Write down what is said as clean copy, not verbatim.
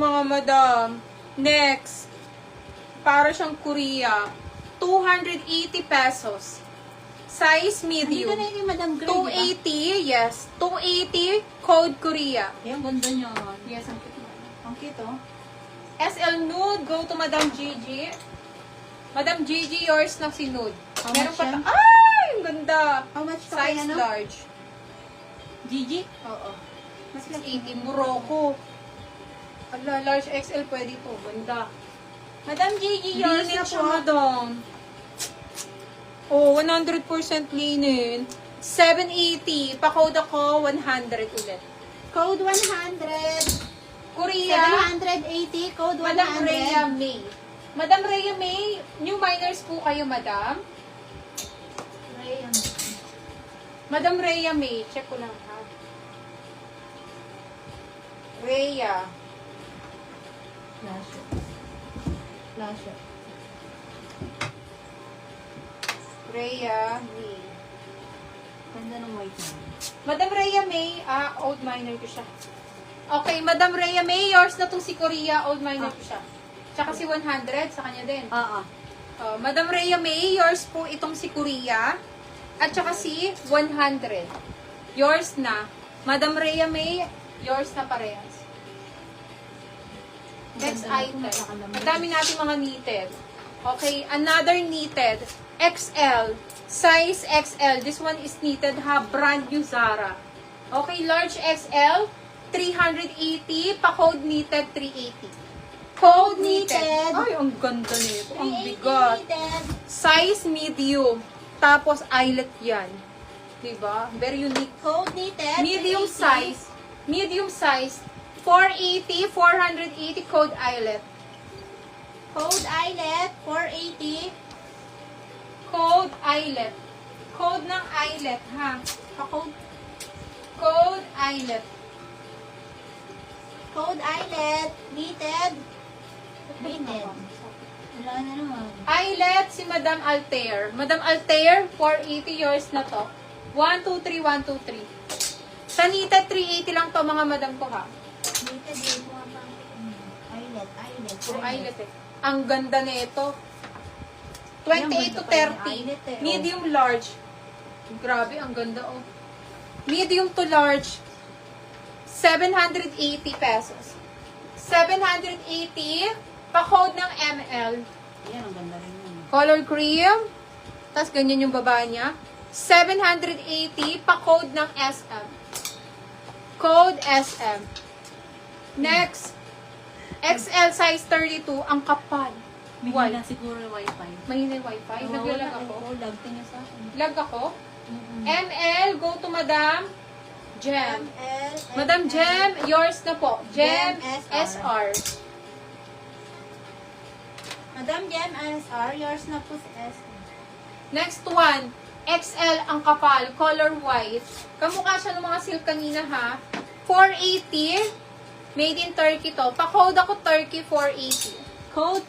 mga madam. Next. Para siyang Korea. 280 pesos. Size medium. Dito na yung Madam Gray, 280, yes. 280, code Korea. Yung ganda niya. Yes, ang cute. Ang cute, oh. SL nude, go to Madam Gigi. Madam Gigi, yours na si nude. How Meron much pa yan? Ay, ang ganda. How much pa kaya, Size ano? large. Gigi? Oo. Mas 80, Morocco. Ala, large XL pwede to. Ganda. Madam Gigi, yours Linen na siya, po. madam. Oh, 100% linen. 780. Pa-code ako, 100 ulit. Code 100. Korea. 780. Code 100. Madam Rhea May. Madam Rhea May, new minors po kayo, madam. Rayon. Madam Rhea May, check ko lang ha. Rhea. Flash. Flash. Rhea May. Ganda ng white na. Madam Rhea May, old minor ko siya. Okay, Madam Rhea May, yours na tong si Korea, old minor ko siya. Tsaka si 100, sa kanya din. Oo. Madam Rhea May, yours po itong si Korea. At saka si 100. Yours na. Madam Rhea May, yours na parehas. Next item. Ang dami natin mga knitted. Okay, another knitted. XL. Size XL. This one is knitted ha. Brand new Zara. Okay, large XL. 380. Pa-code knitted 380. Code knitted. Ay, ang ganda nito. Ang bigat. Size medium. Tapos eyelet yan. Diba? Very unique. Code knitted. Medium 380. size. Medium size. 480, 480 code eyelet. Code eyelet. 480. Code eyelet. Code ng eyelet, ha? Pa-code. Code eyelet. Code eyelet. Knitted. Knitted. Wala na naman. Eyelet si Madam Altair. Madam Altair, 480 yours na to. 1, 2, 3, 1, 2, 3. Sa knitted, 380 lang to mga madam ko, ha? Knitted yung mga pang... Eyelet. Eyelet. Puro eyelet eh. Ang ganda nito. 28 to 30. Medium large. Grabe, ang ganda oh. Medium to large. 780 pesos. 780. Pa-code ng ML. Yan, ang ganda rin yun. Color cream. Tapos ganyan yung baba niya. 780. Pa-code ng SM. Code SM. Next. XL size 32. Ang kapal. May Why? hila siguro yung wifi. Mahina yung wifi. Naglalag ako. Oo, lag tingin sa akin. Lag ako. Mm-mm. ML, go to Madam Gem. ML. Madam Gem, yours na po. Gem Gem SR. Madam Gem SR, yours na po si S. Next one. XL ang kapal. Color white. Kamukha siya ng mga silk kanina ha. 480. Made in Turkey to. Pa-code ako Turkey 480. Code